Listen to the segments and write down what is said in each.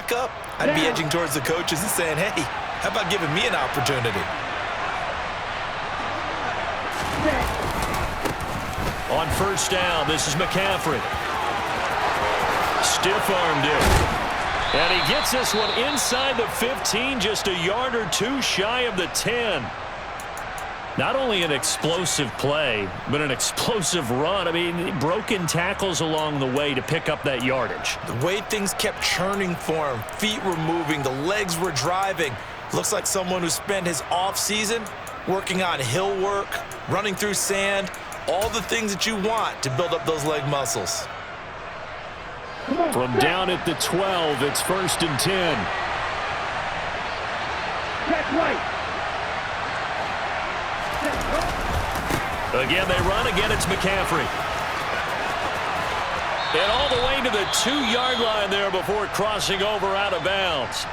backup, I'd be edging towards the coaches and saying, hey, how about giving me an opportunity? On first down, this is McCaffrey. Stiff-armed it. And he gets this one inside the 15, just a yard or two shy of the 10. Not only an explosive play, but an explosive run. I mean, broken tackles along the way to pick up that yardage. The way things kept churning for him, feet were moving, the legs were driving. Looks like someone who spent his offseason working on hill work, running through sand, all the things that you want to build up those leg muscles. From down at the 12, it's 1st and 10. Check right. Again, they run. Again, it's McCaffrey. And all the way to the 2-yard line there before crossing over out of bounds.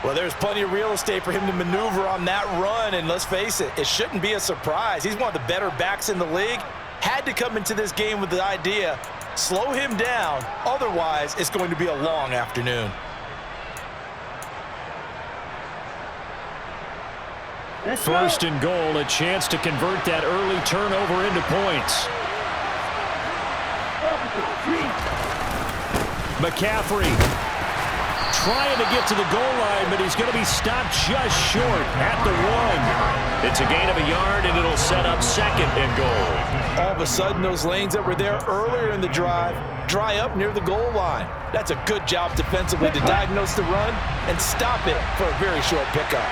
Well, there's plenty of real estate for him to maneuver on that run, and let's face it, it shouldn't be a surprise. He's one of the better backs in the league. Had to come into this game with the idea, slow him down, otherwise it's going to be a long afternoon. First and goal, a chance to convert that early turnover into points. McCaffrey trying to get to the goal line, but he's going to be stopped just short at the 1. It's a gain of a yard, and it'll set up 2nd and goal. All of a sudden, those lanes that were there earlier in the drive dry up near the goal line. That's a good job defensively to diagnose the run and stop it for a very short pickup.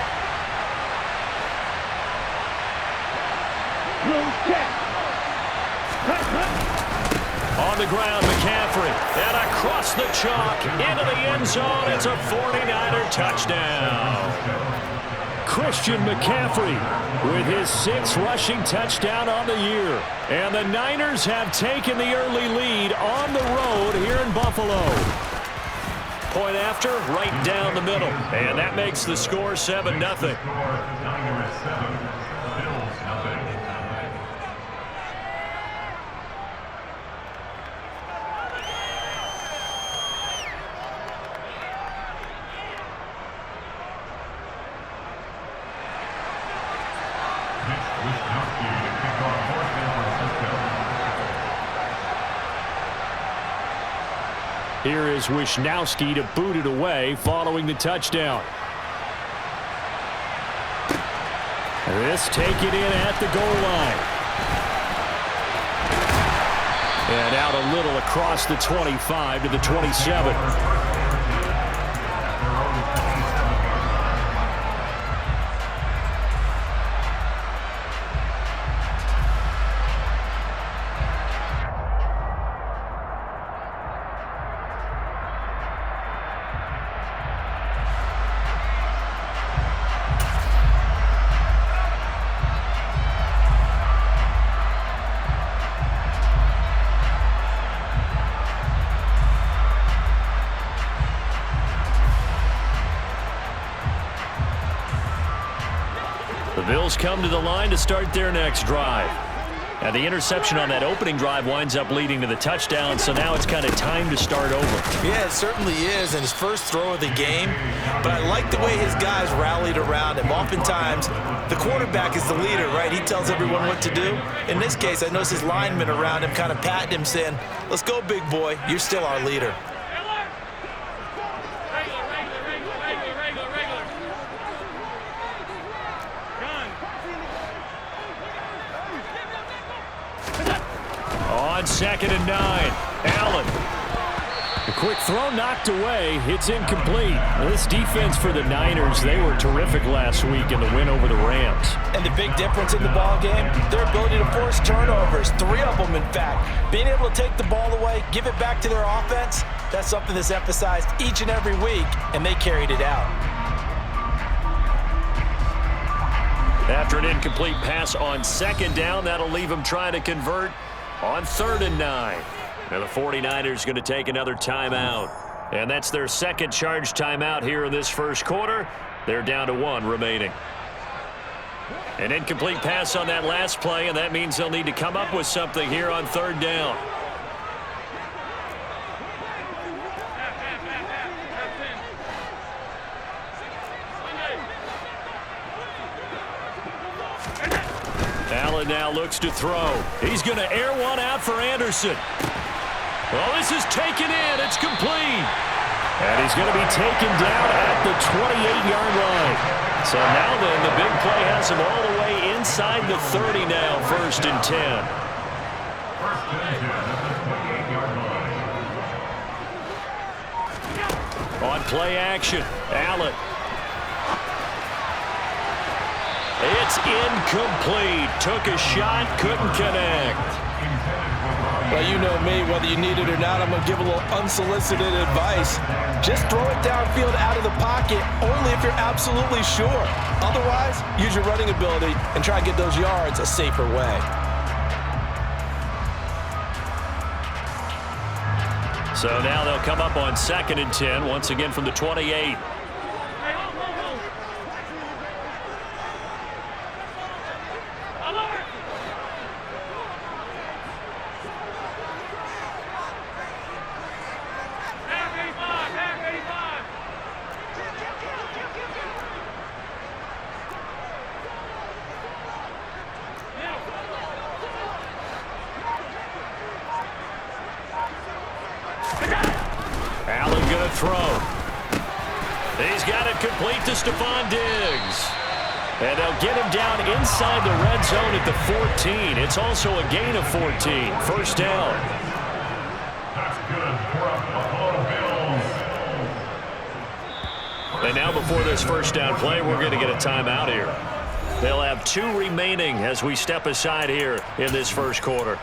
On the ground, McCaffrey. And across the chalk, into the end zone. It's a 49er touchdown. Christian McCaffrey with his 6th rushing touchdown on the year. And the Niners have taken the early lead on the road here in Buffalo. Point after, right down the middle. And that makes the score 7-0. Here is Wisnowski to boot it away following the touchdown. This taken in at the goal line. And out a little across the 25 to the 27. The Bills come to the line to start their next drive. And the interception on that opening drive winds up leading to the touchdown, so now it's kind of time to start over. Yeah, it certainly is, and his first throw of the game. But I like the way his guys rallied around him. Oftentimes, the quarterback is the leader, right? He tells everyone what to do. In this case, I noticed his linemen around him kind of patting him, saying, let's go, big boy. You're still our leader. On 2nd and 9, Allen. A quick throw knocked away. It's incomplete. This defense for the Niners, they were terrific last week in the win over the Rams. And the big difference in the ball game, their ability to force turnovers, 3 of them in fact. Being able to take the ball away, give it back to their offense, that's something that's emphasized each and every week, and they carried it out. After an incomplete pass on 2nd down, that'll leave them trying to convert on 3rd and 9. Now the 49ers going to take another timeout. And that's their 2nd charge timeout here in this first quarter. They're down to 1 remaining. An incomplete pass on that last play, and that means they'll need to come up with something here on 3rd down. Allen now looks to throw. He's going to air one out for Anderson. Well, this is taken in. It's complete. And he's going to be taken down at the 28-yard line. So now then, the big play has him all the way inside the 30 now, 1st and 10. On play action, Allen. It's incomplete. Took a shot, couldn't connect. Well, you know me, whether you need it or not, I'm going to give a little unsolicited advice. Just throw it downfield out of the pocket, only if you're absolutely sure. Otherwise, use your running ability and try to get those yards a safer way. So now they'll come up on 2nd and 10, once again from the 28. Allen going to throw. He's got it complete to Stephon Diggs. And they'll get him down inside the red zone at the 14. It's also a gain of 14. 1st down. That's good for a Buffalo Bills. And now before this 1st down play, we're going to get a timeout here. They'll have 2 remaining as we step aside here in this 1st quarter.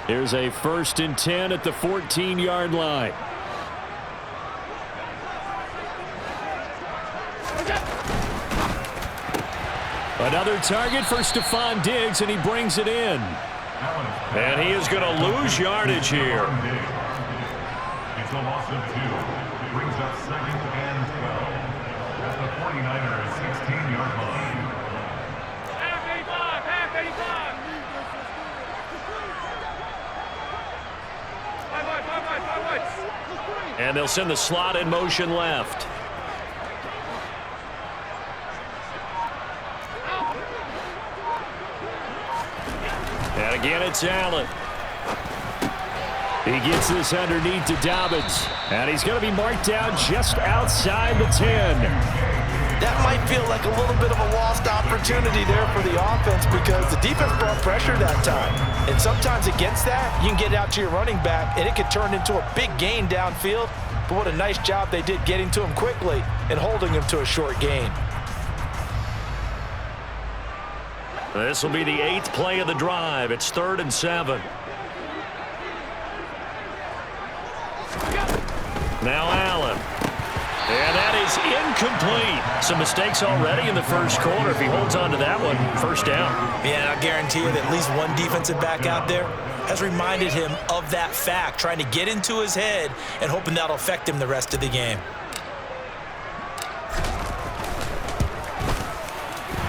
Here's a 1st and 10 at the 14-yard line. Another target for Stephon Diggs, and he brings it in. And he is going to lose yardage here. It's a loss of 2. Brings up 2nd and 12 at the 49ers 16-yard line. Half 85. And they'll send the slot in motion left. And again, it's Allen. He gets this underneath to Dobbins. And he's going to be marked down just outside the 10. That might feel like a little bit of a lost opportunity there for the offense because the defense brought pressure that time. And sometimes against that, you can get out to your running back, and it could turn into a big gain downfield. But what a nice job they did getting to him quickly and holding him to a short gain. This will be the 8th play of the drive. It's 3rd and 7. Now Allen. And that is incomplete. Some mistakes already in the 1st quarter. If he holds on to that one, 1st down. Yeah, I guarantee you that at least one defensive back out there has reminded him of that fact, trying to get into his head and hoping that'll affect him the rest of the game.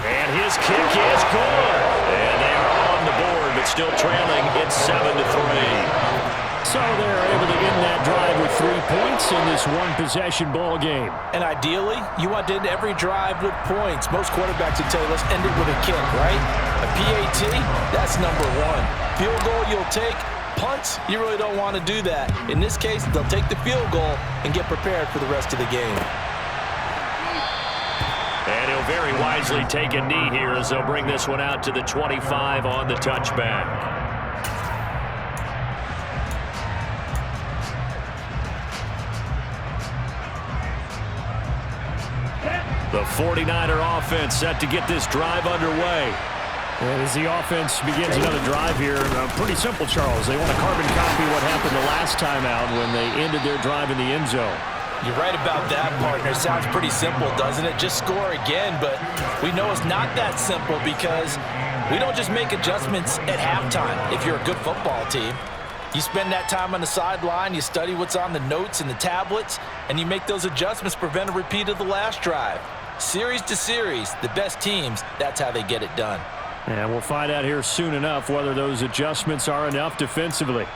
And his kick is good. And they are on the board, but still trailing. It's 7-3. So they're able to end that drive with 3 points in this one-possession ball game. And ideally, you want to end every drive with points. Most quarterbacks would tell you, let's end it with a kick, right? A PAT, that's number 1. Field goal you'll take. Punts, you really don't want to do that. In this case, they'll take the field goal and get prepared for the rest of the game. And he'll very wisely take a knee here as they'll bring this one out to the 25 on the touchback. The 49er offense set to get this drive underway. And as the offense begins another drive here, pretty simple, Charles. They want to carbon copy what happened the last time out when they ended their drive in the end zone. You're right about that, partner. Sounds pretty simple, doesn't it? Just score again, but we know it's not that simple because we don't just make adjustments at halftime if you're a good football team. You spend that time on the sideline, you study what's on the notes and the tablets, and you make those adjustments to prevent a repeat of the last drive. Series to series, the best teams, that's how they get it done. And we'll find out here soon enough whether those adjustments are enough defensively.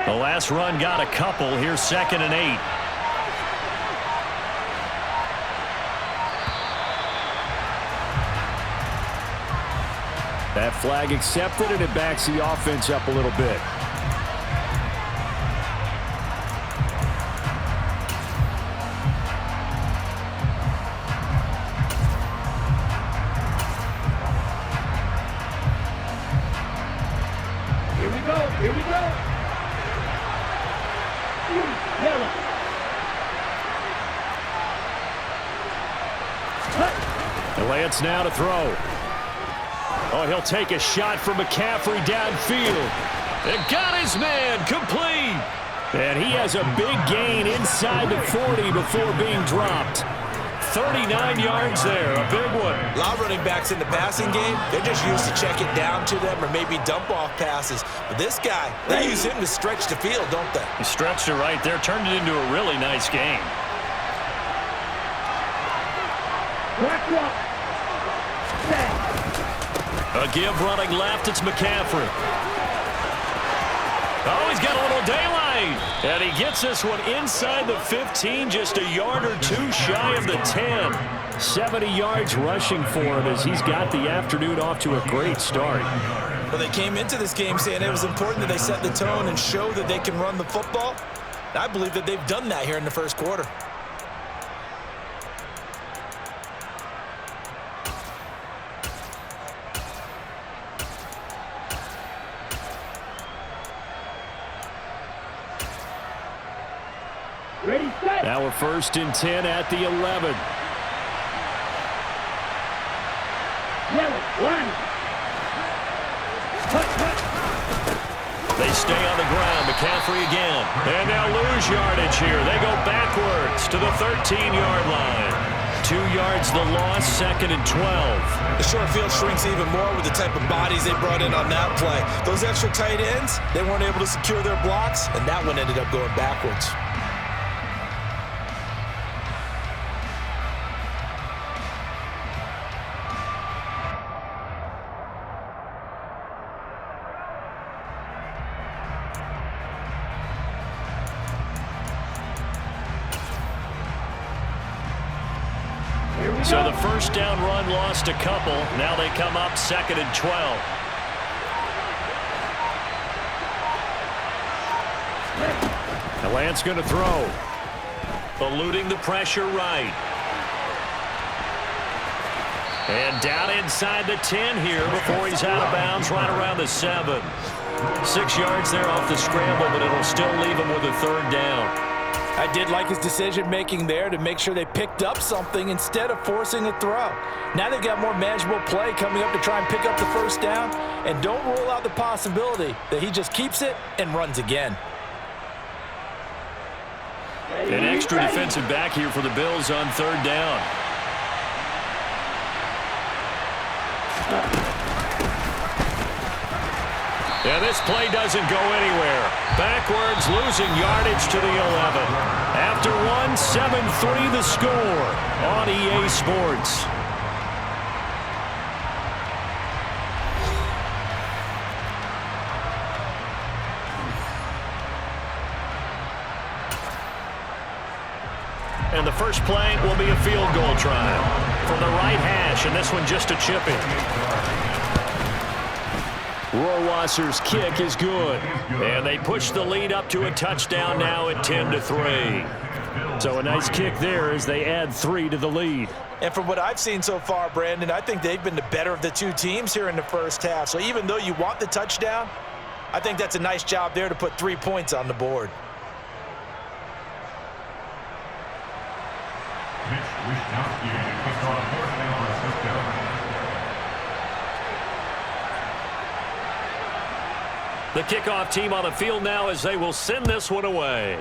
The last run got a couple. Here's 2nd and 8. That flag accepted, and it backs the offense up a little bit. Here we go. Here we go. The Lance now to throw. Oh, he'll take a shot from McCaffrey downfield. And got his man complete. And he has a big gain inside the 40 before being dropped. 39 yards there, a big one. A lot of running backs in the passing game, they're just used to check it down to them or maybe dump off passes. But this guy, they use him to stretch the field, don't they? He stretched it right there, turned it into a really nice game. A give running left, it's McCaffrey. Oh, he's got a little daylight. And he gets this one inside the 15, just a yard or two shy of the 10. 70 yards rushing for him as he's got the afternoon off to a great start. Well, they came into this game saying it was important that they set the tone and show that they can run the football. I believe that they've done that here in the first quarter. Ready, set. Now we're 1st and 10 at the 11. Yellow, one. They stay on the ground. McCaffrey again. And now lose yardage here. They go backwards to the 13-yard line. 2 yards the loss, 2nd and 12. The short field shrinks even more with the type of bodies they brought in on that play. Those extra tight ends, they weren't able to secure their blocks, and that one ended up going backwards. So the first down run lost a couple. Now they come up 2nd and 12. Now Lance going to throw. Eluding the pressure right. And down inside the 10 here before he's out of bounds right around the 7. 6 yards there off the scramble, but it'll still leave him with a 3rd down. I did like his decision-making there to make sure they picked up something instead of forcing a throw. Now they've got more manageable play coming up to try and pick up the 1st down, and don't rule out the possibility that he just keeps it and runs again. An extra defensive back here for the Bills on 3rd down. And this play doesn't go anywhere. Backwards, losing yardage to the 11. After one, 7-3 the score on EA Sports. And the first play will be a field goal try from the right hash, and this one just a chipping. Rohrwasser's kick is good. And they push the lead up to a touchdown now at 10-3. So a nice kick there as they add 3 to the lead. And from what I've seen so far, Brandon, I think they've been the better of the two teams here in the first half. So even though you want the touchdown, I think that's a nice job there to put 3 points on the board. The kickoff team on the field now as they will send this one away.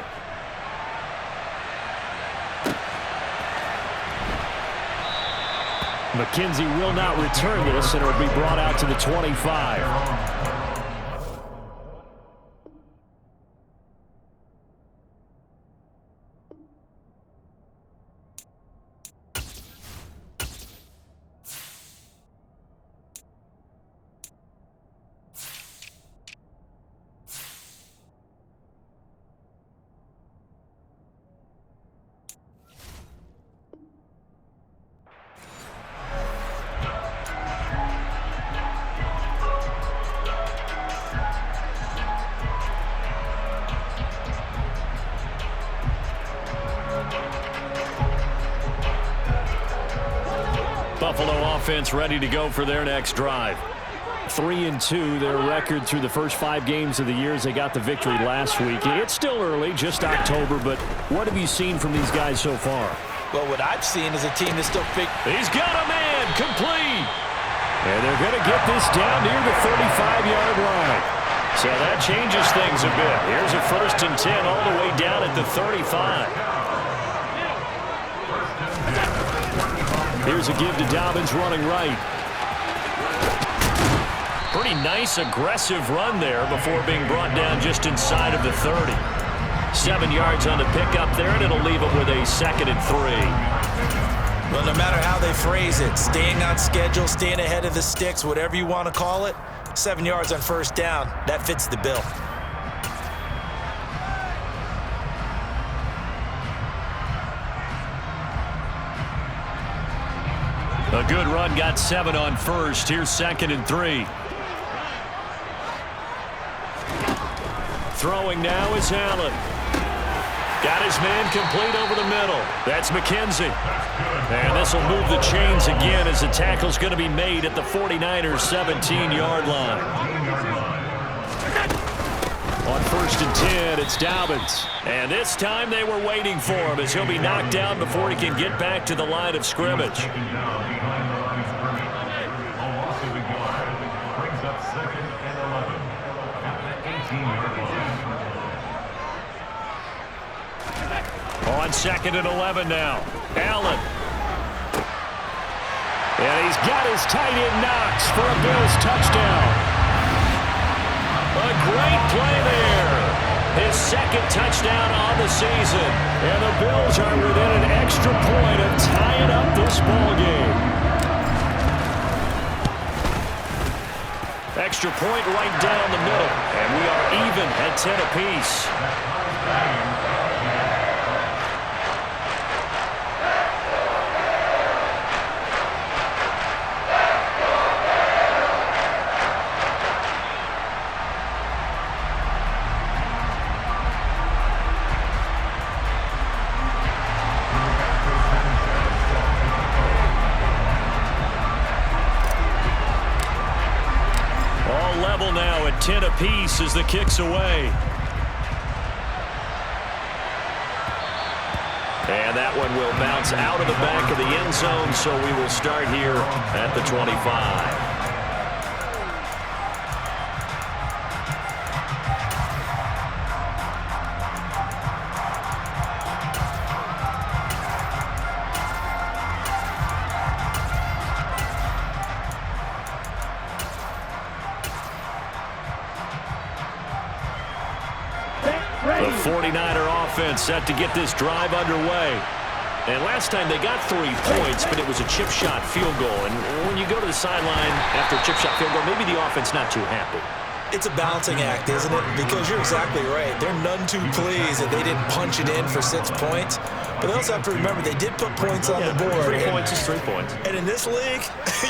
McKenzie will not return this, and it will be brought out to the 25. Buffalo offense ready to go for their next drive. 3-2, their record through the first 5 games of the year as they got the victory last week. It's still early, just October, but what have you seen from these guys so far? Well, what I've seen is a team that's still He's got a man complete. And they're going to get this down near the 35-yard line. So that changes things a bit. Here's a 1st and 10 all the way down at the 35. Here's a give to Dobbins running right. Pretty nice, aggressive run there before being brought down just inside of the 30. 7 yards on the pickup there, and it'll leave it with a 2nd and 3. Well, no matter how they phrase it, staying on schedule, staying ahead of the sticks, whatever you want to call it, 7 yards on 1st down, that fits the bill. A good run, got 7 on 1st. Here's 2nd and 3. Throwing now is Allen. Got his man complete over the middle. That's McKenzie. And this will move the chains again as the tackle's going to be made at the 49ers' 17-yard line. On 1st and 10, it's Dobbins. And this time they were waiting for him as he'll be knocked down before he can get back to the line of scrimmage. On 2nd and 11 now. Allen. And he's got his tight end Knox for a Bills touchdown. A great play there. His 2nd touchdown on the season. And the Bills are within an extra point of tying up this ball game. Extra point right down the middle. And we are even at 10 apiece. Now at 10 apiece as the kick's away. And that one will bounce out of the back of the end zone, so we will start here at the 25. The 49er offense set to get this drive underway. And last time they got 3 points, but it was a chip shot field goal. And when you go to the sideline after a chip shot field goal, maybe the offense not too happy. It's a balancing act, isn't it? Because you're exactly right. They're none too pleased that they didn't punch it in for 6 points. But they also have to remember they did put points on the board. 3 points is 3 points. And in this league,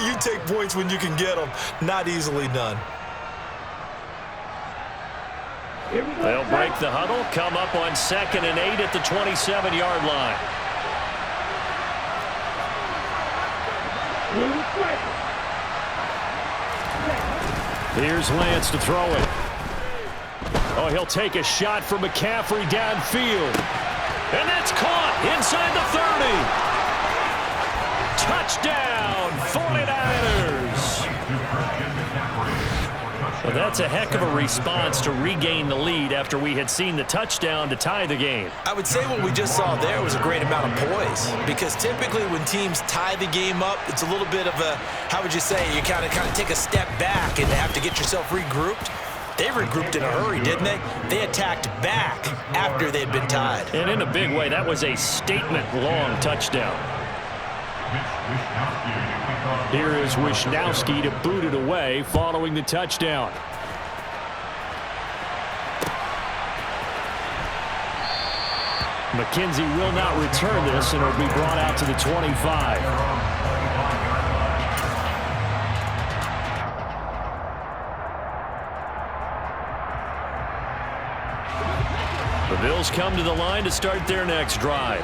you take points when you can get them. Not easily done. They'll break the huddle, come up on 2nd and 8 at the 27-yard line. Here's Lance to throw it. Oh, he'll take a shot from McCaffrey downfield. And that's caught inside the 30. Touchdown, 49ers. Well, that's a heck of a response to regain the lead after we had seen the touchdown to tie the game. I would say what we just saw there was a great amount of poise, because typically when teams tie the game up, it's a little bit of a, how would you say, you kind of take a step back and have to get yourself regrouped. They regrouped in a hurry, didn't they? They attacked back after they'd been tied. And in a big way, that was a statement-long touchdown. Here is Wishnowski to boot it away following the touchdown. McKenzie will not return this, and it'll be brought out to the 25. The Bills come to the line to start their next drive.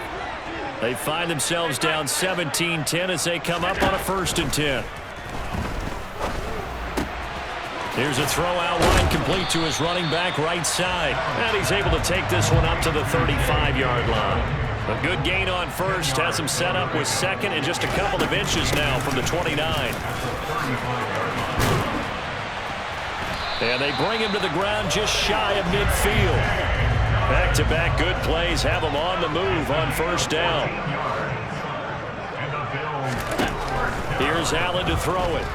They find themselves down 17-10 as they come up on a 1st and 10. Here's a throw out line complete to his running back right side. And he's able to take this one up to the 35-yard line. A good gain on first has him set up with second and just a couple of inches now from the 29. And they bring him to the ground just shy of midfield. Back-to-back good plays have him on the move on 1st down. Here's Allen to throw it.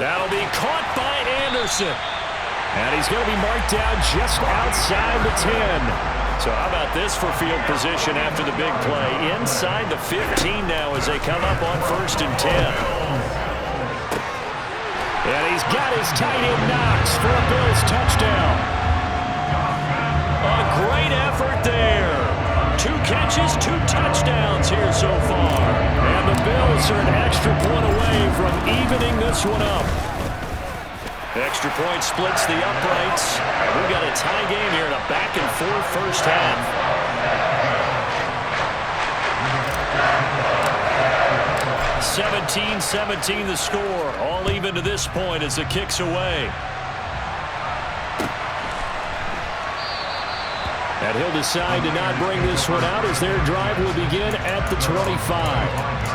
That'll be caught by Anderson. And he's going to be marked down just outside the 10. So how about this for field position after the big play? Inside the 15 now as they come up on 1st and 10. And he's got his tight end Knox for a Bills touchdown. A great effort there. 2 catches, 2 touchdowns here so far. And the Bills are an extra point away from evening this one up. Extra point splits the uprights. We've got a tie game here in a back-and-forth first half. 17-17 the score. All even to this point as the kick's away. And he'll decide to not bring this one out as their drive will begin at the 25.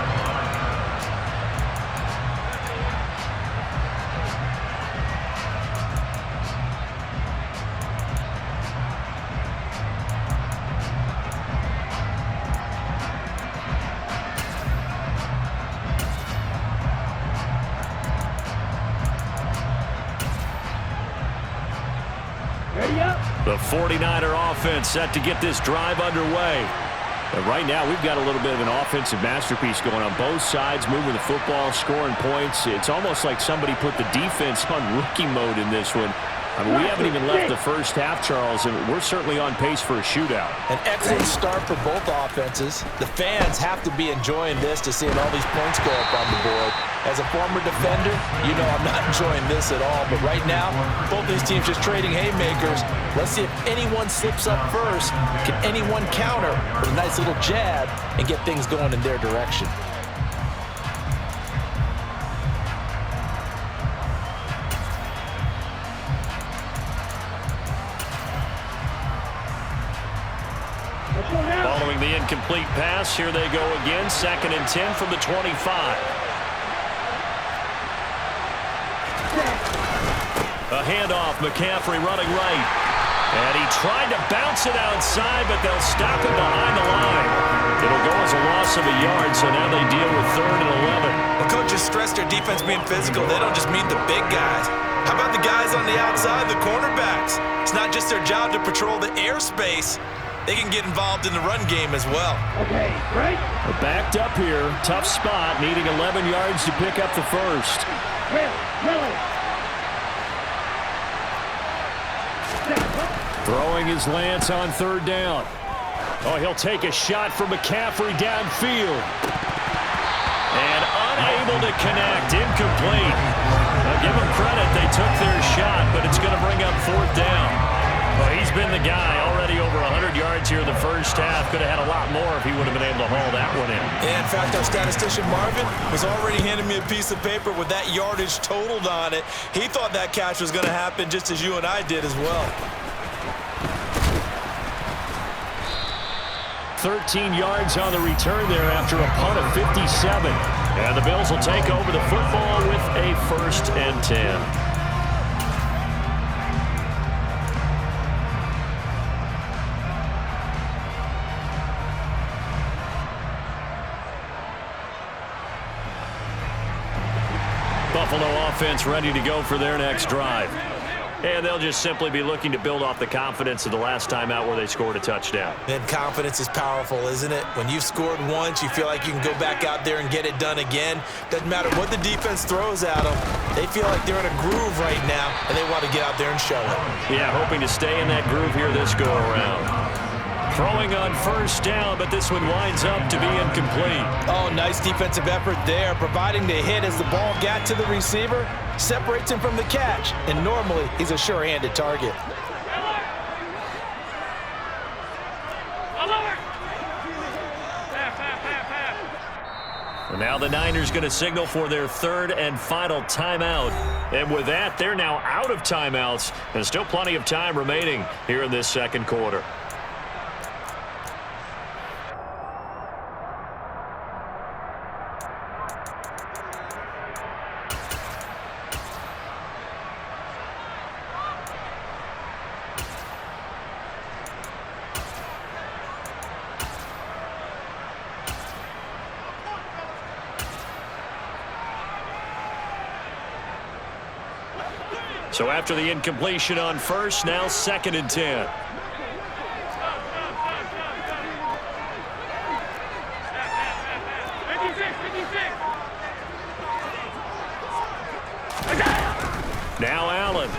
The 49er offense set to get this drive underway. But right now, we've got a little bit of an offensive masterpiece going on both sides, moving the football, scoring points. It's almost like somebody put the defense on rookie mode in this one. I mean, we haven't even left the first half, Charles, and we're certainly on pace for a shootout. An excellent start for both offenses. The fans have to be enjoying this to seeing all these points go up on the board. As a former defender, you know I'm not enjoying this at all. But right now, both these teams just trading haymakers. Let's see if anyone slips up first. Can anyone counter with a nice little jab and get things going in their direction? Following the incomplete pass, here they go again. 2nd and 10 from the 25. A handoff, McCaffrey running right. And he tried to bounce it outside, but they'll stop him behind the line. It'll go as a loss of a yard, so now they deal with 3rd and 11. The coaches stress their defense being physical. They don't just mean the big guys. How about the guys on the outside, the cornerbacks? It's not just their job to patrol the airspace. They can get involved in the run game as well. Okay, right. Backed up here. Tough spot, needing 11 yards to pick up the first. Throwing his Lance on 3rd down. Oh, he'll take a shot from McCaffrey downfield. And unable to connect. Incomplete. Now give them credit. They took their shot, but it's going to bring up 4th down. Well, he's been the guy. Already over 100 yards here in the first half. Could have had a lot more if he would have been able to haul that one in. Yeah, in fact, our statistician Marvin was already handing me a piece of paper with that yardage totaled on it. He thought that catch was going to happen just as you and I did as well. 13 yards on the return there after a punt of 57. And the Bills will take over the football with a 1st and 10. Buffalo offense ready to go for their next drive. And they'll just simply be looking to build off the confidence of the last time out where they scored a touchdown. And confidence is powerful, isn't it? When you've scored once, you feel like you can go back out there and get it done again. Doesn't matter what the defense throws at them. They feel like they're in a groove right now, and they want to get out there and show it. Yeah, hoping to stay in that groove here this go-around. Throwing on 1st down, but this one winds up to be incomplete. Oh, nice defensive effort there, providing the hit as the ball got to the receiver, separates him from the catch, and normally he's a sure-handed target. And now the Niners going to signal for their 3rd and final timeout. And with that, they're now out of timeouts, and still plenty of time remaining here in this 2nd quarter. So after the incompletion on 1st, now 2nd and 10. Now Allen.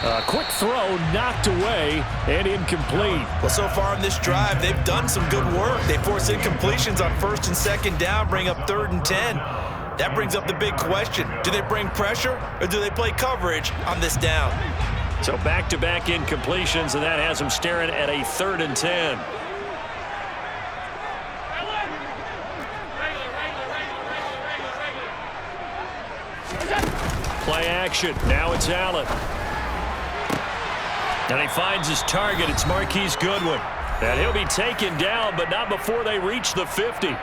A quick throw knocked away and incomplete. Well, so far in this drive, they've done some good work. They force incompletions on 1st and 2nd down, bring up 3rd and 10. That brings up the big question. Do they bring pressure or do they play coverage on this down? So back-to-back incompletions, and that has them staring at a 3rd and 10. Play action. Now it's Allen. And he finds his target. It's Marquise Goodwin. And he'll be taken down, but not before they reach the 50.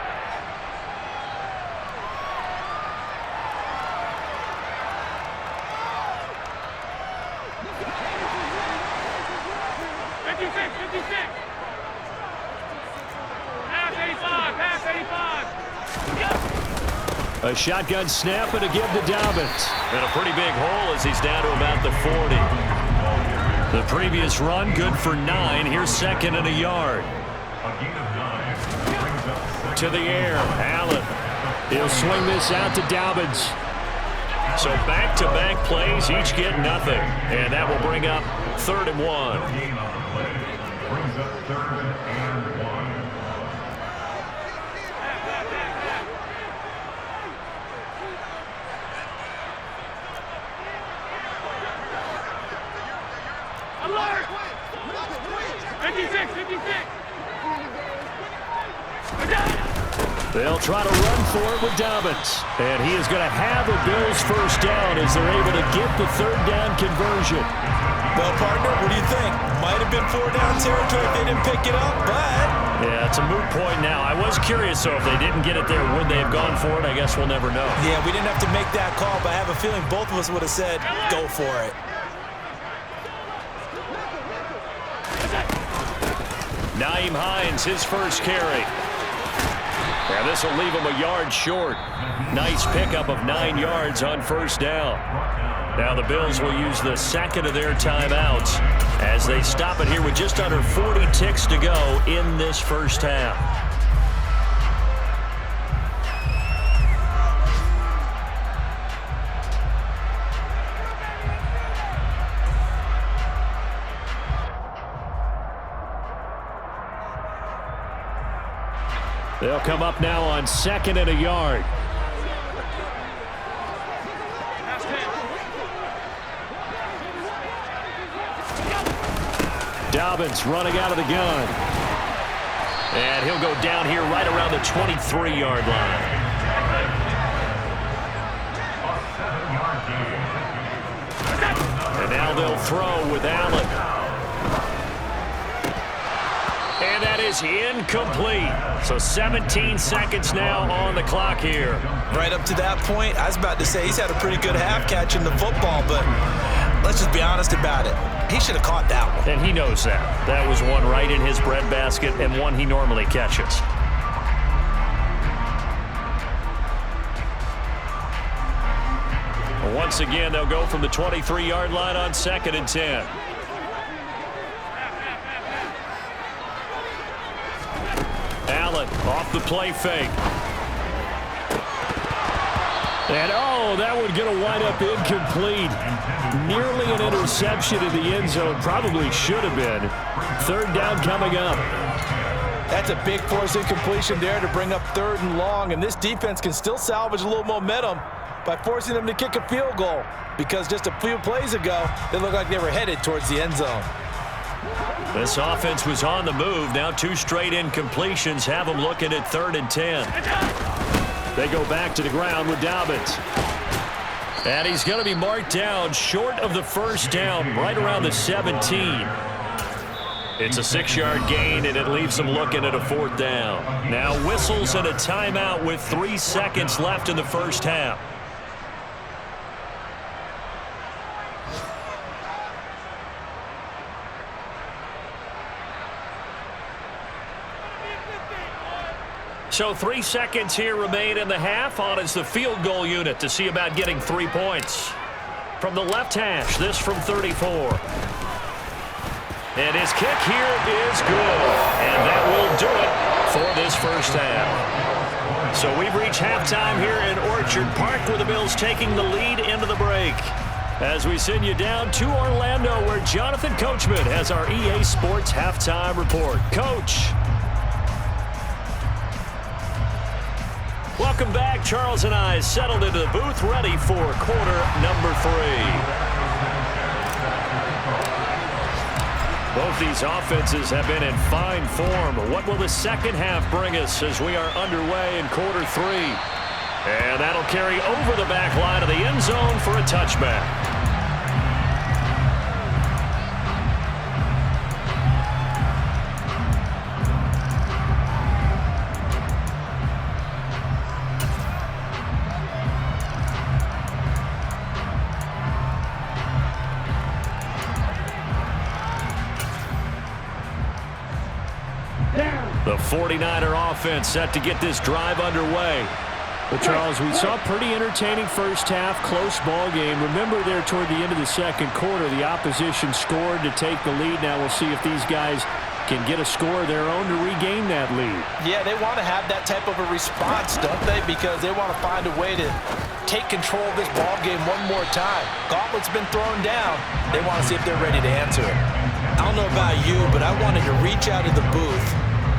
A shotgun snap and a give to Dobbins. And a pretty big hole as he's down to about the 40. The previous run, good for 9. Here's 2nd and a yard. To the air, Allen. He'll swing this out to Dobbins. So back-to-back plays, each get nothing. And that will bring up 3rd and 1. Brings up 3rd and 1. They'll try to run for it with Dobbins. And he is going to have a Bills 1st down as they're able to get the 3rd down conversion. Well, partner, what do you think? Might have been 4-down territory if they didn't pick it up, but... Yeah, it's a moot point now. I was curious, though, if they didn't get it there, would they have gone for it? I guess we'll never know. Yeah, we didn't have to make that call, but I have a feeling both of us would have said, go for it. Nyheim Hines, his 1st carry. And this will leave him a yard short. Nice pickup of 9 yards on 1st down. Now the Bills will use the 2nd of their timeouts as they stop it here with just under 40 ticks to go in this 1st half. They'll come up now on 2nd and a yard. Dobbins running out of the gun. And he'll go down here right around the 23-yard line. And now they'll throw with Allen. And that is incomplete. So 17 seconds now on the clock here. Right up to that point, I was about to say he's had a pretty good half catching the football, but let's just be honest about it. He should have caught that one. And he knows that. That was one right in his breadbasket and one he normally catches. Once again, they'll go from the 23-yard line on 2nd and 10. Allen off the play fake. And, oh, that would get a wind-up incomplete. Nearly an interception in the end zone. Probably should have been. 3rd down coming up. That's a big force incompletion there to bring up 3rd and long, and this defense can still salvage a little momentum by forcing them to kick a field goal, because just a few plays ago, they looked like they were headed towards the end zone. This offense was on the move. Now 2 straight incompletions have them looking at 3rd and 10. They go back to the ground with Dobbins. And he's going to be marked down short of the 1st down, right around the 17. It's a 6-yard gain, and it leaves them looking at a 4th down. Now whistles and a timeout with 3 seconds left in the 1st half. So 3 seconds here remain in the half. On is the field goal unit to see about getting 3 points. From the left hash, this from 34. And his kick here is good. And that will do it for this 1st half. So we've reached halftime here in Orchard Park, where the Bills taking the lead into the break. As we send you down to Orlando, where Jonathan Coachman has our EA Sports halftime report. Coach. Welcome back. Charles and I settled into the booth, ready for quarter number 3. Both these offenses have been in fine form. What will the 2nd half bring us as we are underway in quarter 3? And that'll carry over the back line of the end zone for a touchback. The 49er offense set to get this drive underway. Well, Charles, we saw a pretty entertaining 1st half, close ball game. Remember there toward the end of the 2nd quarter, the opposition scored to take the lead. Now we'll see if these guys can get a score of their own to regain that lead. Yeah, they want to have that type of a response, don't they? Because they want to find a way to take control of this ball game one more time. Gauntlet's been thrown down. They want to see if they're ready to answer it. I don't know about you, but I wanted to reach out of the booth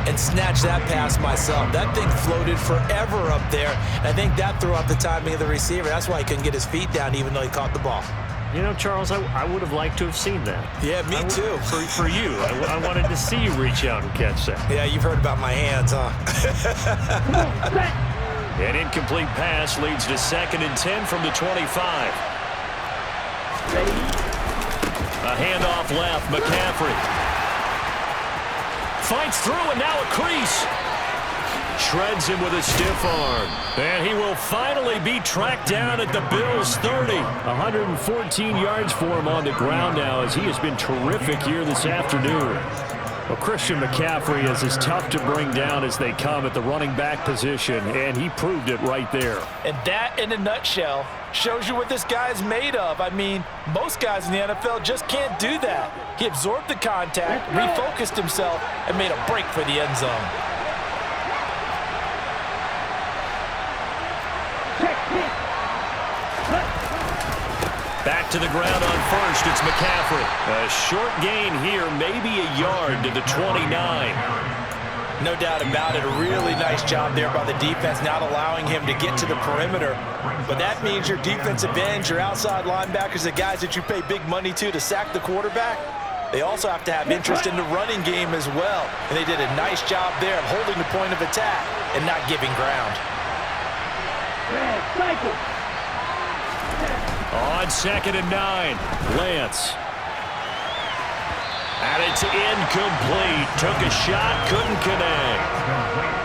and snatch that pass myself. That thing floated forever up there. I think that threw off the timing of the receiver. That's why he couldn't get his feet down even though he caught the ball. You know, Charles, I would have liked to have seen that. Yeah, me too. For you. I wanted to see you reach out and catch that. Yeah, you've heard about my hands, huh? An incomplete pass leads to 2nd and 10 from the 25. A handoff left, McCaffrey. Fights through, and now a crease. Shreds him with a stiff arm. And he will finally be tracked down at the Bills' 30. 114 yards for him on the ground now, as he has been terrific here this afternoon. Well, Christian McCaffrey is as tough to bring down as they come at the running back position, and he proved it right there. And that, in a nutshell, shows you what this guy is made of. I mean, most guys in the NFL just can't do that. He absorbed the contact, refocused himself, and made a break for the end zone. Back to the ground on 1st, it's McCaffrey. A short gain here, maybe a yard to the 29. No doubt about it. A really nice job there by the defense, not allowing him to get to the perimeter. But that means your defensive ends, your outside linebackers, the guys that you pay big money to sack the quarterback, they also have to have interest in the running game as well. And they did a nice job there of holding the point of attack and not giving ground. On 2nd and 9, Lance. And it's incomplete. Took a shot, couldn't connect.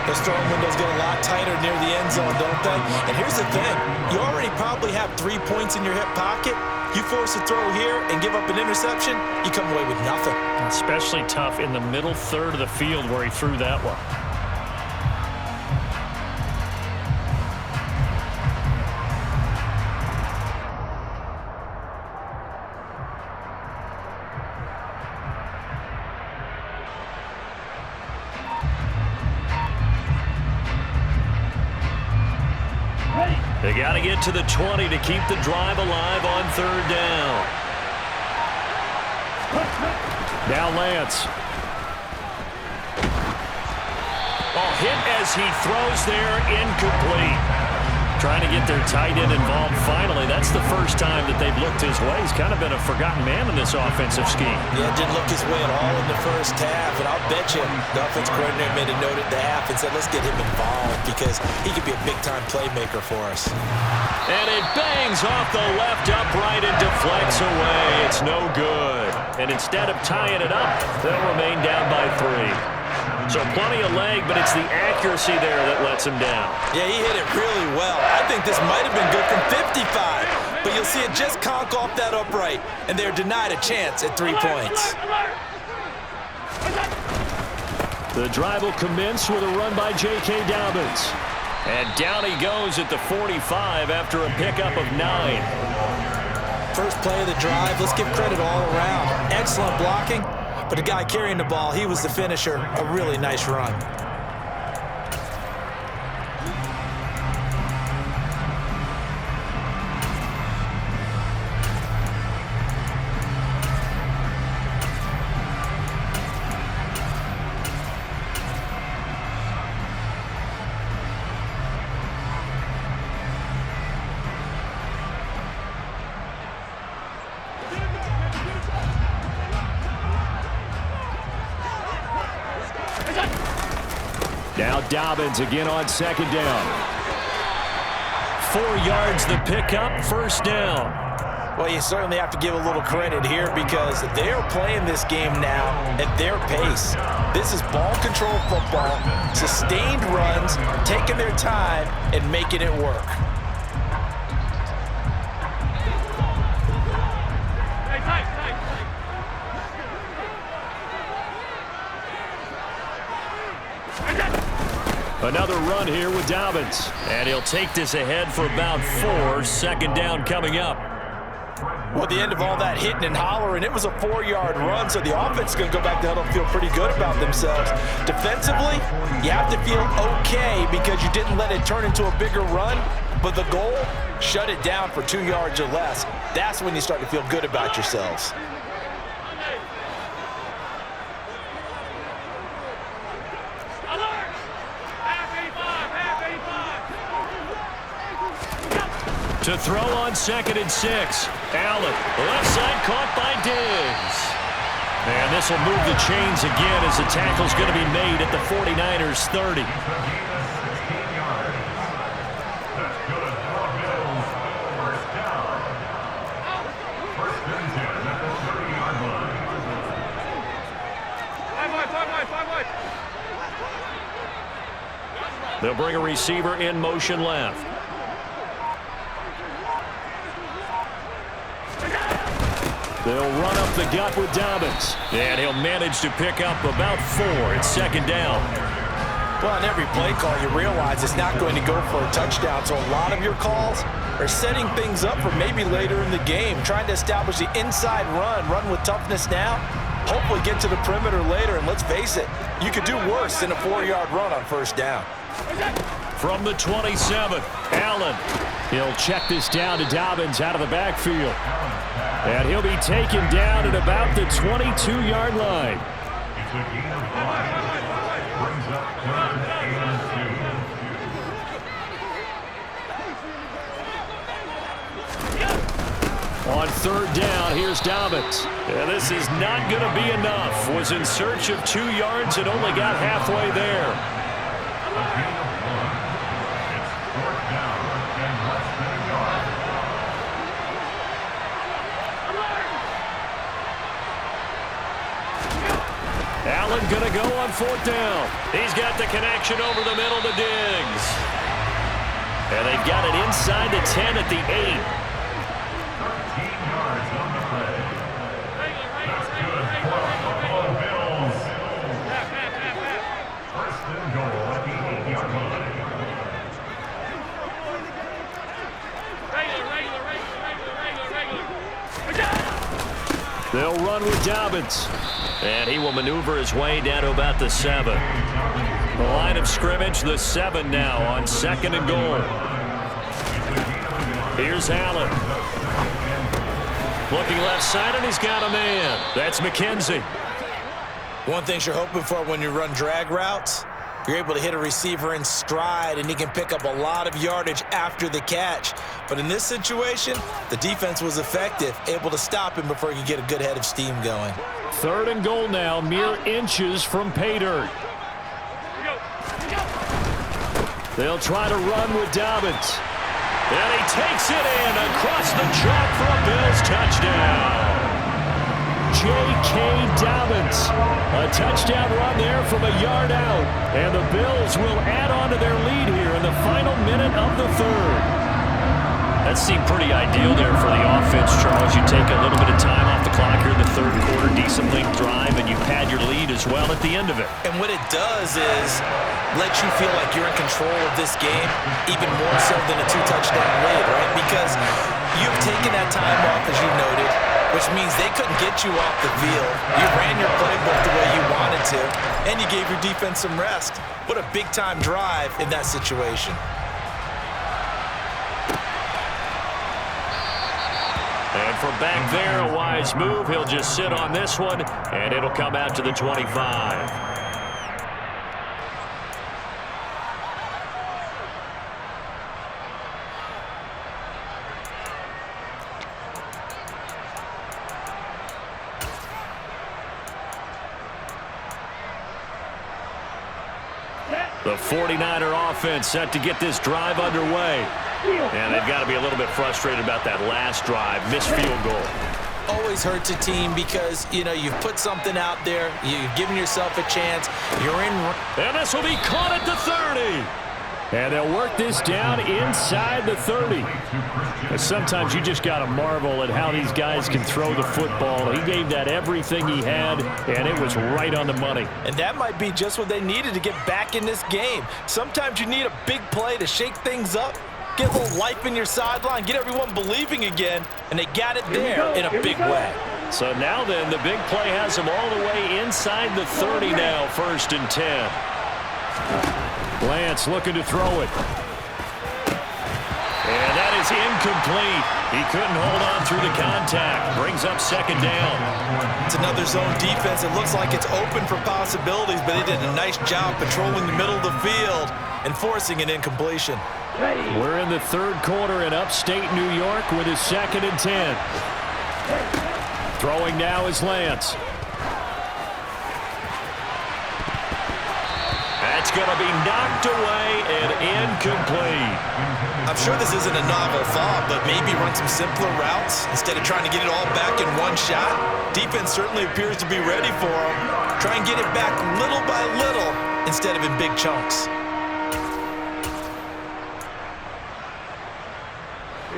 Those throwing windows get a lot tighter near the end zone, don't they? And here's the thing. You already probably have 3 points in your hip pocket. You force a throw here and give up an interception, you come away with nothing. Especially tough in the middle third of the field where he threw that one. They got to get to the 20 to keep the drive alive on third down. Now Lance. Oh, hit as he throws there, incomplete. Trying to get their tight end involved finally. That's the first time that they've looked his way. He's kind of been a forgotten man in this offensive scheme. Yeah, didn't look his way at all in the first half, and I'll bet you the offense coordinator made a note at the half and said, let's get him involved because he could be a big-time playmaker for us. And it bangs off the left upright and deflects away. It's no good. And instead of tying it up, they'll remain down by 3. So plenty of leg, but it's the accuracy there that lets him down. Yeah, he hit it really well. I think this might have been good from 55, but you'll see it just conk off that upright, and they're denied a chance at 3 points. The drive will commence with a run by J.K. Dobbins. And down he goes at the 45 after a pickup of 9. First play of the drive, let's give credit all around. Excellent blocking, but the guy carrying the ball, he was the finisher. A really nice run. Now Dobbins again on second down. 4 yards the pickup, first down. Well, you certainly have to give a little credit here because they're playing this game now at their pace. This is ball control football, sustained runs, taking their time and making it work. Another run here with Dobbins. And he'll take this ahead for about 4. Second down coming up. Well, at the end of all that hitting and hollering, it was a 4-yard run, so the offense is going to go back to huddle and feel pretty good about themselves. Defensively, you have to feel okay because you didn't let it turn into a bigger run, but the goal, shut it down for 2 yards or less. That's when you start to feel good about yourselves. To throw on 2nd and 6. Allen, left side caught by Diggs. And this will move the chains again as the tackle's going to be made at the 49ers 30. They'll bring a receiver in motion left. They'll run up the gut with Dobbins. And he'll manage to pick up about 4. It's second down. Well, on every play call, you realize it's not going to go for a touchdown, so a lot of your calls are setting things up for maybe later in the game, trying to establish the inside run with toughness now, hopefully get to the perimeter later, and let's face it, you could do worse than a 4-yard run on first down. From the 27, Allen. He'll check this down to Dobbins out of the backfield. And he'll be taken down at about the 22-yard line. It's a gain of 5. Brings up 3rd and 2. On third down, here's Dobbins. Yeah, this is not going to be enough. Was in search of 2 yards and only got halfway there. A gain of 1. It's 4th down and less than a yard. going to go on 4th down. He's got the connection over the middle to Diggs. And they've got it inside the 10 at the 8. 13 yards on the play. That's good for the Buffalo Bills. First and goal at the 8-yard line. They'll run with Dobbins. And he will maneuver his way down to about the 7. The line of scrimmage, the 7 now on 2nd and goal. Here's Allen. Looking left side, and he's got a man. That's McKenzie. One thing you're hoping for when you run drag routes, you're able to hit a receiver in stride, and he can pick up a lot of yardage after the catch. But in this situation, the defense was effective, able to stop him before he could get a good head of steam going. 3rd and goal now, mere inches from pay dirt. They'll try to run with Dobbins. And he takes it in across the chalk for a Bills touchdown. J.K. Dobbins. A touchdown run there from a yard out. And the Bills will add on to their lead here in the final minute of the 3rd. That seemed pretty ideal there for the offense, Charles. You take a little bit of time off the clock here in the 3rd quarter, decent length drive, and you pad your lead as well at the end of it. And what it does is let you feel like you're in control of this game, even more so than a 2-touchdown lead, right? Because you've taken that time off, as you noted, which means they couldn't get you off the field. You ran your playbook the way you wanted to, and you gave your defense some rest. What a big-time drive in that situation. And from back there, a wise move. He'll just sit on this one, and it'll come out to the 25. The 49er offense set to get this drive underway. And they've got to be a little bit frustrated about that last drive, missed field goal. Always hurts a team because, you know, you've put something out there, you've given yourself a chance, you're in. And this will be caught at the 30. And they'll work this down inside the 30. And sometimes you just got to marvel at how these guys can throw the football. He gave that everything he had, and it was right on the money. And that might be just what they needed to get back in this game. Sometimes you need a big play to shake things up, get a little life in your sideline, get everyone believing again, and they got it there in a big way. So now then, the big play has them all the way inside the 30 now, 1st and 10. Lance looking to throw it. And that is incomplete. He couldn't hold on through the contact. Brings up 2nd down. It's another zone defense. It looks like it's open for possibilities, but they did a nice job patrolling the middle of the field and forcing an incompletion. We're in the 3rd quarter in upstate New York with a 2nd and 10. Throwing now is Lance. That's going to be knocked away and incomplete. I'm sure this isn't a novel thought, but maybe run some simpler routes instead of trying to get it all back in one shot. Defense certainly appears to be ready for them. Try and get it back little by little instead of in big chunks.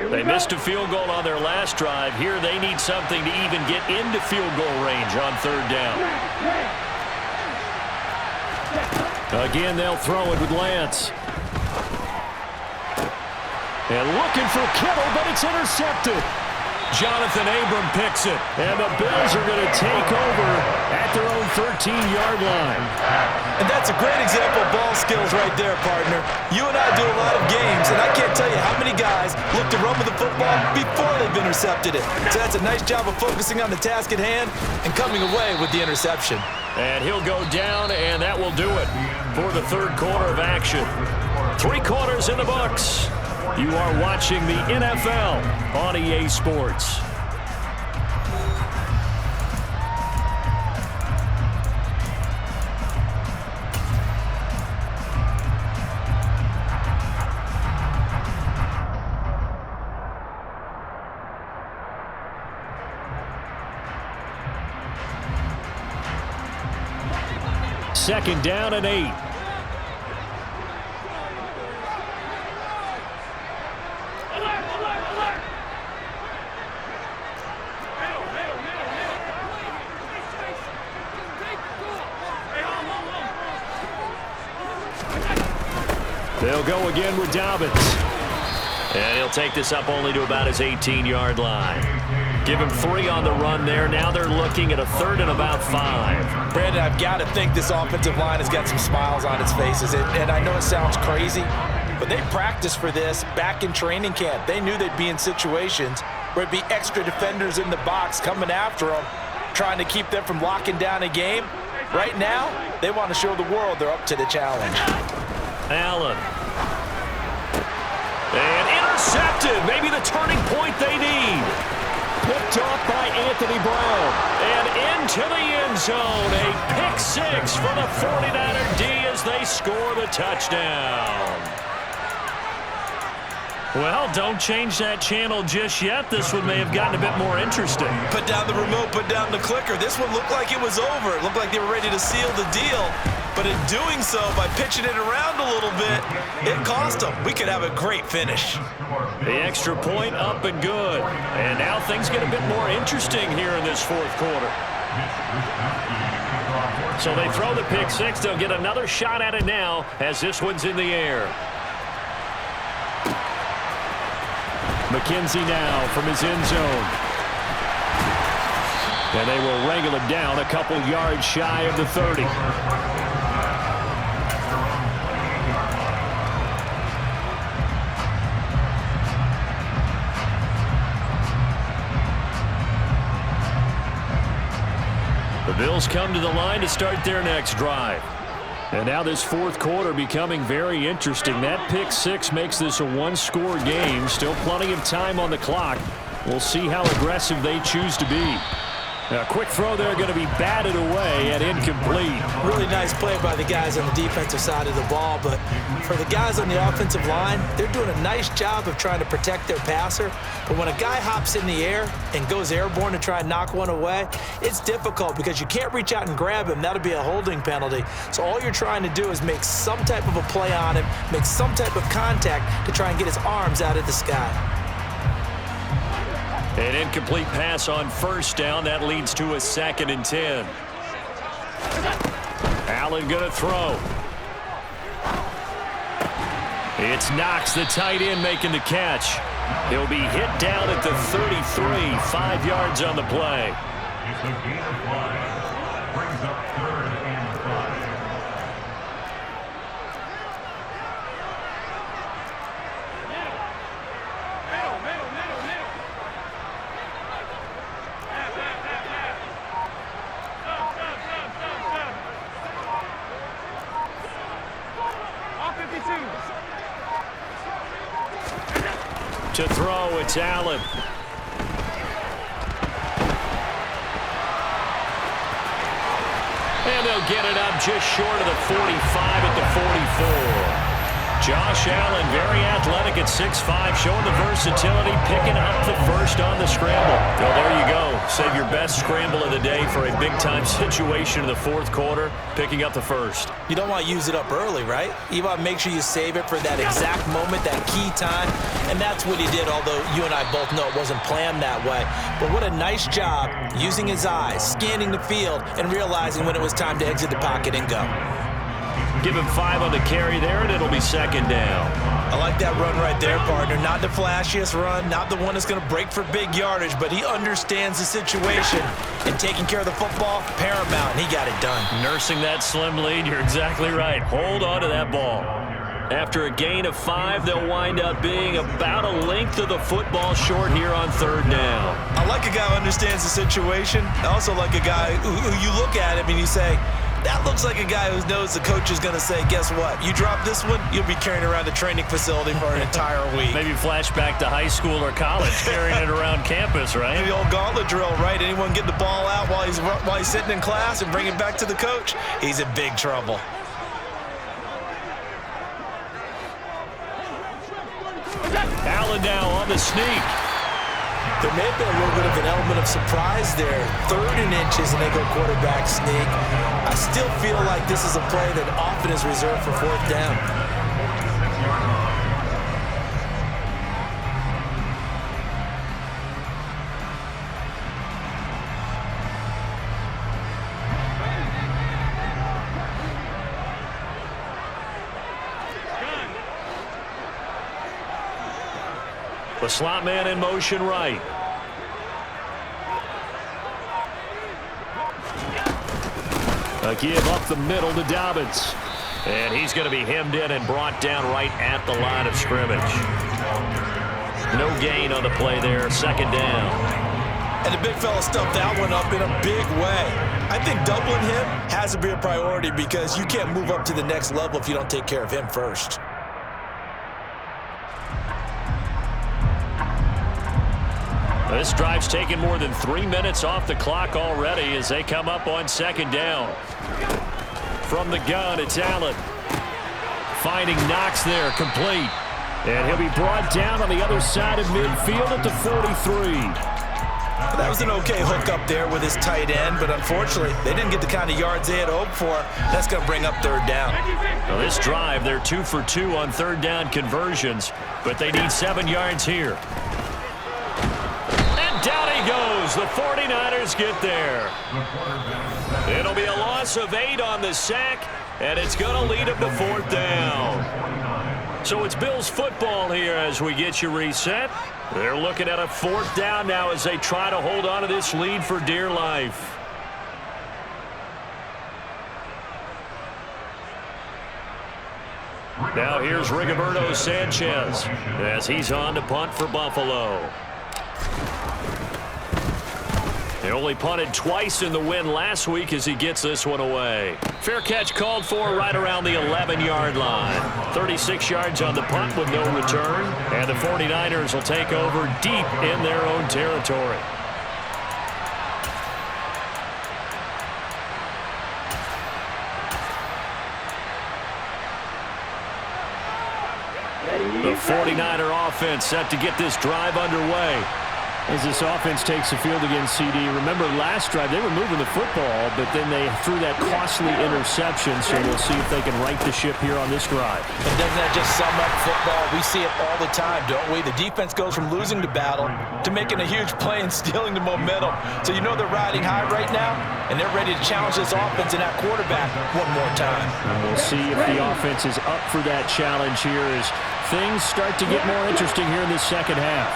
They missed a field goal on their last drive. Here they need something to even get into field goal range on 3rd down. Again, they'll throw it with Lance. And looking for Kittle, but it's intercepted. Jonathan Abram picks it. And the Bills are going to take over at their own 13-yard line. And that's a great example of ball skills right there, partner. You and I do a lot of games, and I can't tell you how many guys look to run with the football before they've intercepted it. So that's a nice job of focusing on the task at hand and coming away with the interception. And he'll go down, and that will do it for the 3rd quarter of action. 3 quarters in the books. You are watching the NFL on EA Sports. 2nd down and 8. They'll go again with Dobbins. And he'll take this up only to about his 18-yard line. Give him 3 on the run there. Now they're looking at a 3rd and about 5. Brandon, I've got to think this offensive line has got some smiles on its faces. And I know it sounds crazy, but they practiced for this back in training camp. They knew they'd be in situations where it'd be extra defenders in the box coming after them, trying to keep them from locking down a game. Right now, they want to show the world they're up to the challenge. Allen. And intercepted. Maybe the turning point they need. Picked off by Anthony Brown. And into the end zone. A pick 6 for the 49er D as they score the touchdown. Well, don't change that channel just yet. This one may have gotten a bit more interesting. Put down the remote, put down the clicker. This one looked like it was over. It looked like they were ready to seal the deal. But in doing so, by pitching it around a little bit, it cost them. We could have a great finish. The extra point up and good. And now things get a bit more interesting here in this 4th quarter. So they throw the pick 6. They'll get another shot at it now as this one's in the air. McKenzie now from his end zone. And they will wrangle him down a couple yards shy of the 30. The Bills come to the line to start their next drive. And now this 4th quarter becoming very interesting. That pick 6 makes this a 1-score game. Still plenty of time on the clock. We'll see how aggressive they choose to be. A quick throw there going to be batted away and incomplete. Really nice play by the guys on the defensive side of the ball, but for the guys on the offensive line, they're doing a nice job of trying to protect their passer. But when a guy hops in the air and goes airborne to try and knock one away, it's difficult because you can't reach out and grab him. That'll be a holding penalty. So all you're trying to do is make some type of a play on him, make some type of contact to try and get his arms out of the sky. An incomplete pass on 1st down. That leads to a 2nd and 10. Allen going to throw. It's Knox, the tight end, making the catch. He'll be hit down at the 33, 5 yards on the play. It's a gain of 5. Brings up 3rd and 5. To throw, it's Allen. And they'll get it up just short of the 45 at the 44. Josh Allen, very athletic at 6'5", showing the versatility, picking up the 1st on the scramble. Well, there you go. Save your best scramble of the day for a big-time situation in the 4th quarter, picking up the 1st. You don't want to use it up early, right? You want to make sure you save it for that exact moment, that key time, and that's what he did, although you and I both know it wasn't planned that way. But what a nice job using his eyes, scanning the field, and realizing when it was time to exit the pocket and go. Give him 5 on the carry there, and it'll be 2nd down. I like that run right there, partner. Not the flashiest run, not the one that's going to break for big yardage, but he understands the situation, and taking care of the football, paramount, and he got it done. Nursing that slim lead, you're exactly right. Hold on to that ball. After a gain of 5, they'll wind up being about a length of the football short here on 3rd down. I like a guy who understands the situation. I also like a guy who you look at him and you say, that looks like a guy who knows the coach is going to say, guess what? You drop this one, you'll be carrying around the training facility for an entire week. Maybe flashback to high school or college, carrying it around campus, right? The old gauntlet drill, right? Anyone get the ball out while he's sitting in class and bring it back to the coach? He's in big trouble. Allen now on the sneak. There may have been a little bit of an element of surprise there. 3rd and inches, and they go quarterback sneak. I still feel like this is a play that often is reserved for 4th down. The slot man in motion right. A give up the middle to Dobbins. And he's going to be hemmed in and brought down right at the line of scrimmage. No gain on the play there. 2nd down. And the big fella stuffed that one up in a big way. I think doubling him has to be a priority because you can't move up to the next level if you don't take care of him first. This drive's taken more than 3 minutes off the clock already as they come up on 2nd down. From the gun, it's Allen. Finding Knox there, complete. And he'll be brought down on the other side of midfield at the 43. That was an okay hook up there with his tight end, but unfortunately, they didn't get the kind of yards they had hoped for. That's going to bring up 3rd down. Now this drive, they're 2 for 2 on 3rd down conversions, but they need 7 yards here. Down he goes. The 49ers get there. It'll be a loss of 8 on the sack, and it's going to lead them to 4th down. So it's Bills football here as we get you reset. They're looking at a 4th down now as they try to hold on to this lead for dear life. Now here's Rigoberto Sanchez as he's on to punt for Buffalo. They only punted twice in the win last week as he gets this one away. Fair catch called for right around the 11-yard line. 36 yards on the punt with no return. And the 49ers will take over deep in their own territory. The 49er offense set to get this drive underway. As this offense takes the field against CD, remember last drive they were moving the football, but then they threw that costly interception, so we'll see if they can right the ship here on this drive. And doesn't that just sum up football? We see it all the time, don't we? The defense goes from losing the battle to making a huge play and stealing the momentum. So you know they're riding high right now, and they're ready to challenge this offense and that quarterback one more time. And we'll see if the offense is up for that challenge here as things start to get more interesting here in this 2nd half.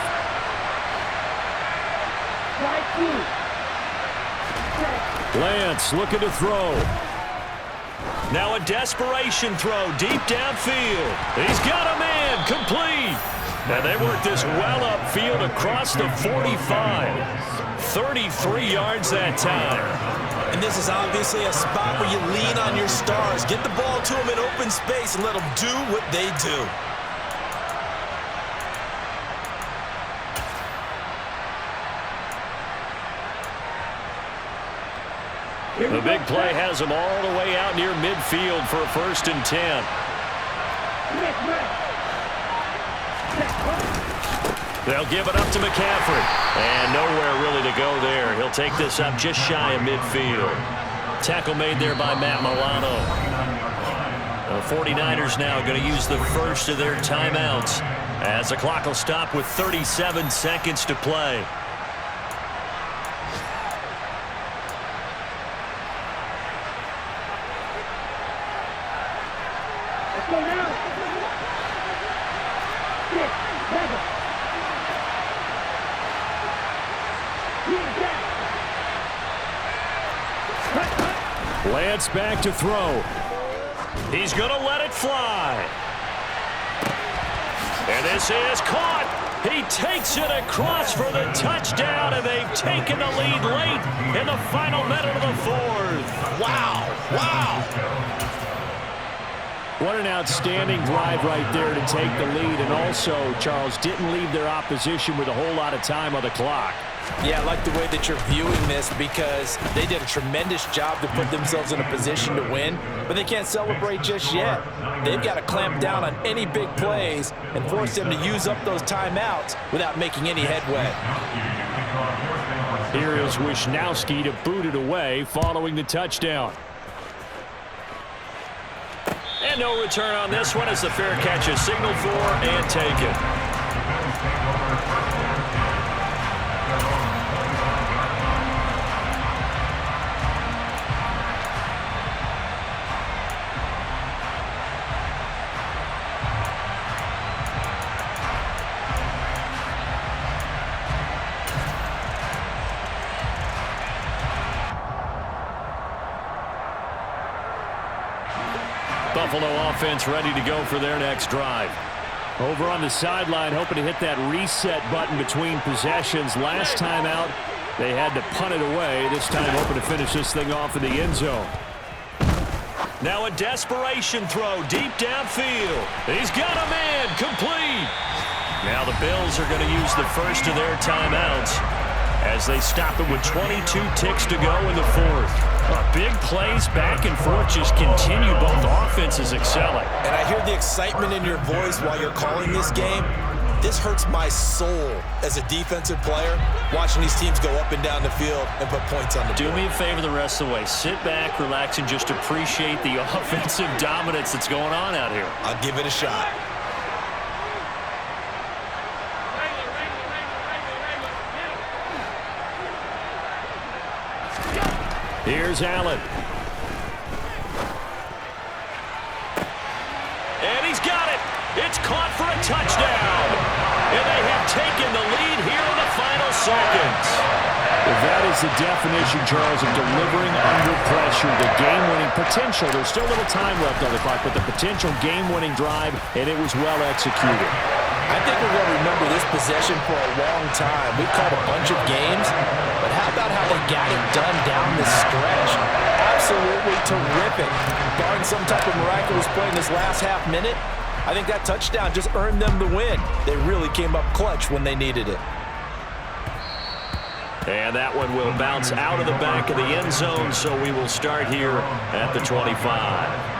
Lance looking to throw. Now a desperation throw deep downfield. He's got a man, complete. And they work this well upfield across the 45. 33 yards that time. And this is obviously a spot where you lean on your stars. Get the ball to them in open space and let them do what they do. The big play has them all the way out near midfield for a 1st and 10. They'll give it up to McCaffrey. And nowhere really to go there. He'll take this up just shy of midfield. Tackle made there by Matt Milano. The 49ers now going to use the first of their timeouts as the clock will stop with 37 seconds to play. Lance back to throw. He's going to let it fly. And this is caught. He takes it across for the touchdown, and they've taken the lead late in the final minute of the 4th. Wow. Wow. What an outstanding drive right there to take the lead, and also, Charles, didn't leave their opposition with a whole lot of time on the clock. Yeah, I like the way that you're viewing this because they did a tremendous job to put themselves in a position to win, but they can't celebrate just yet. They've got to clamp down on any big plays and force them to use up those timeouts without making any headway. Here is Wisnowski to boot it away following the touchdown. And no return on this one as the fair catch is signaled for and taken. Buffalo offense ready to go for their next drive. Over on the sideline, hoping to hit that reset button between possessions. Last time out, they had to punt it away. This time hoping to finish this thing off in the end zone. Now a desperation throw deep downfield. He's got a man complete. Now the Bills are going to use the first of their timeouts as they stop it with 22 ticks to go in the fourth. Big plays back and forth just continue. Both offenses excelling. And I hear the excitement in your voice while you're calling this game. This hurts my soul as a defensive player, watching these teams go up and down the field and put points on the board. Do me a favor the rest of the way. Sit back, relax, and just appreciate the offensive dominance that's going on out here. I'll give it a shot. Here's Allen. And he's got it. It's caught for a touchdown. And they have taken the lead here in the final seconds. That is the definition, Charles, of delivering under pressure. The game-winning potential. There's still a little time left on the clock, but the potential game-winning drive, and it was well executed. I think we're going to remember this possession for a long time. We've caught a bunch of games, but how about how they got it done down the stretch? Absolutely terrific. Barring some type of miraculous play in this last half minute, I think that touchdown just earned them the win. They really came up clutch when they needed it. And that one will bounce out of the back of the end zone, so we will start here at the 25.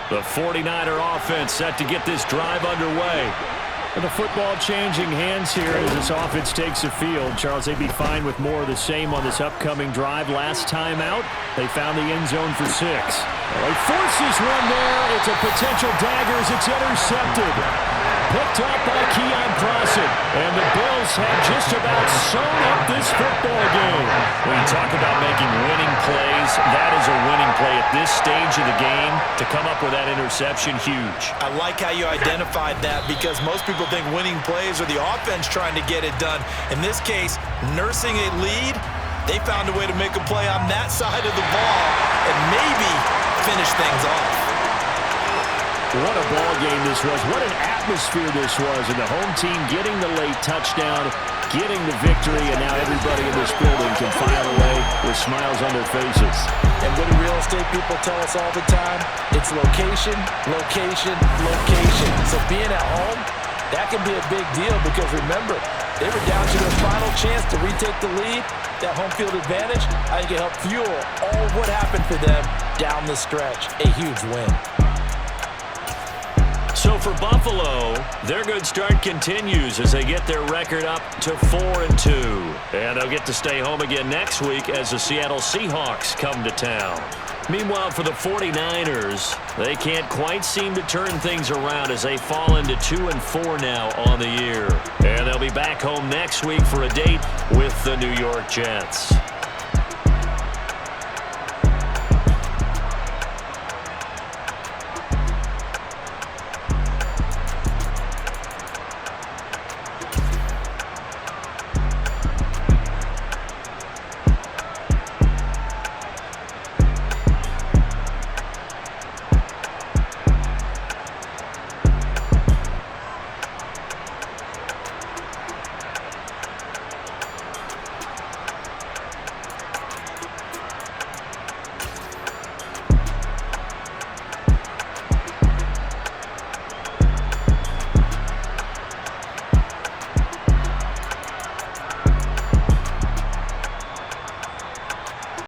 The 49er offense set to get this drive underway. And the football changing hands here as this offense takes the field. Charles, they'd be fine with more of the same on this upcoming drive. Last time out, they found the end zone for 6. Well, he forces one there. It's a potential dagger as it's intercepted. Picked up by Keon Crossen. And the Bills have just about sewn up this football game. When you talk about making winning plays, that is a winning play at this stage of the game. To come up with that interception, huge. I like how you identified that because most people think winning plays are the offense trying to get it done. In this case, nursing a lead, they found a way to make a play on that side of the ball and maybe finish things off. What a ball game this was. What an atmosphere this was. And the home team getting the late touchdown, getting the victory, and now everybody in this building can file away with smiles on their faces. And what do real estate people tell us all the time? It's location, location, location. So being at home, that can be a big deal because remember, they were down to their final chance to retake the lead. That home field advantage, I think it helped fuel all what happened for them down the stretch. A huge win. So for Buffalo, their good start continues as they get their record up to 4-2. And they'll get to stay home again next week as the Seattle Seahawks come to town. Meanwhile, for the 49ers, they can't quite seem to turn things around as they fall into 2-4 now on the year. And they'll be back home next week for a date with the New York Jets.